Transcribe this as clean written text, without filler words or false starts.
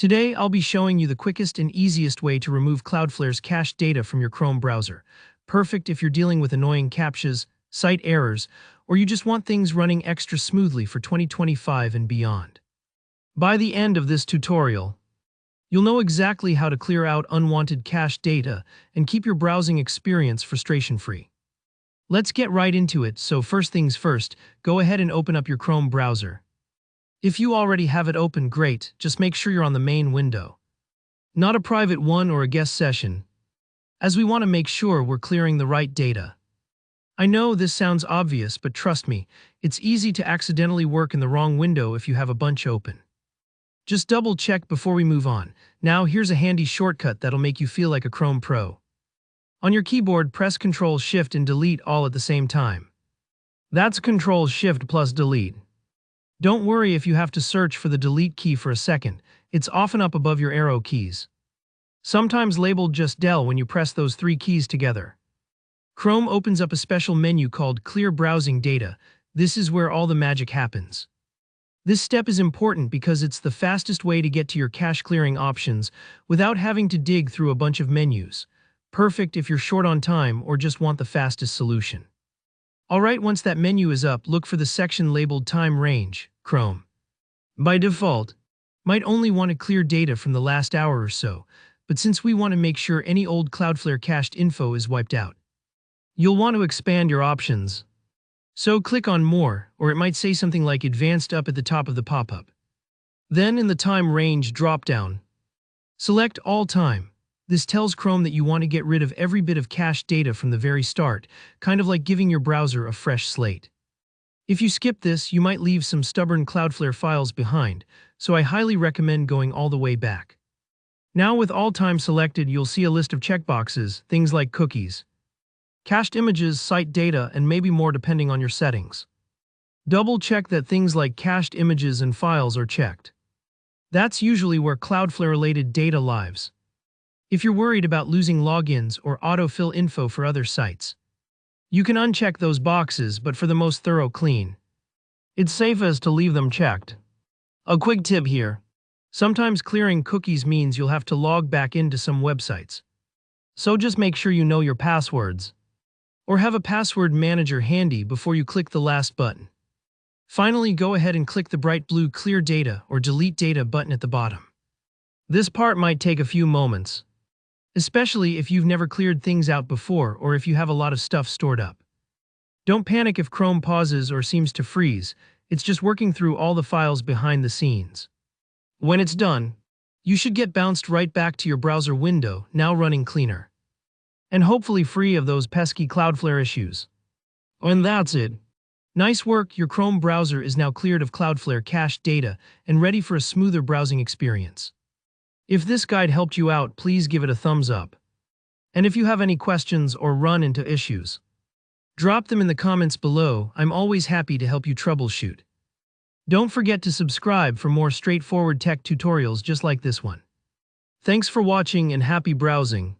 Today, I'll be showing you the quickest and easiest way to remove Cloudflare's cached data from your Chrome browser. Perfect if you're dealing with annoying captchas, site errors, or you just want things running extra smoothly for 2025 and beyond. By the end of this tutorial, you'll know exactly how to clear out unwanted cached data and keep your browsing experience frustration-free. Let's get right into it, so first things first, go ahead and open up your Chrome browser. If you already have it open, great, just make sure you're on the main window. Not a private one or a guest session, as we want to make sure we're clearing the right data. I know this sounds obvious, but trust me, it's easy to accidentally work in the wrong window if you have a bunch open. Just double check before we move on. Now here's a handy shortcut that'll make you feel like a Chrome pro. On your keyboard, press Ctrl Shift and Delete all at the same time. That's Ctrl Shift plus Delete. Don't worry if you have to search for the delete key for a second, it's often up above your arrow keys. Sometimes labeled just del when you press those three keys together. Chrome opens up a special menu called Clear Browsing Data. This is where all the magic happens. This step is important because it's the fastest way to get to your cache clearing options without having to dig through a bunch of menus. Perfect if you're short on time or just want the fastest solution. Alright, once that menu is up, look for the section labeled Time Range. Chrome, by default, might only want to clear data from the last hour or so, but since we want to make sure any old Cloudflare cached info is wiped out, you'll want to expand your options. So click on More, or it might say something like Advanced up at the top of the pop-up. Then in the Time Range drop-down, select All Time. This tells Chrome that you want to get rid of every bit of cached data from the very start, kind of like giving your browser a fresh slate. If you skip this, you might leave some stubborn Cloudflare files behind, so I highly recommend going all the way back. Now with all time selected, you'll see a list of checkboxes, things like cookies, cached images, site data, and maybe more depending on your settings. Double check that things like cached images and files are checked. That's usually where Cloudflare-related data lives. If you're worried about losing logins or autofill info for other sites, you can uncheck those boxes, but for the most thorough clean, it's safest to leave them checked. A quick tip here. Sometimes clearing cookies means you'll have to log back into some websites. So just make sure you know your passwords, or have a password manager handy before you click the last button. Finally, go ahead and click the bright blue Clear Data or Delete Data button at the bottom. This part might take a few moments, especially if you've never cleared things out before or if you have a lot of stuff stored up. Don't panic if Chrome pauses or seems to freeze, it's just working through all the files behind the scenes. When it's done, you should get bounced right back to your browser window, now running cleaner, and hopefully free of those pesky Cloudflare issues. And that's it. Nice work, your Chrome browser is now cleared of Cloudflare cached data and ready for a smoother browsing experience. If this guide helped you out, please give it a thumbs up. And if you have any questions or run into issues, drop them in the comments below. I'm always happy to help you troubleshoot. Don't forget to subscribe for more straightforward tech tutorials just like this one. Thanks for watching and happy browsing.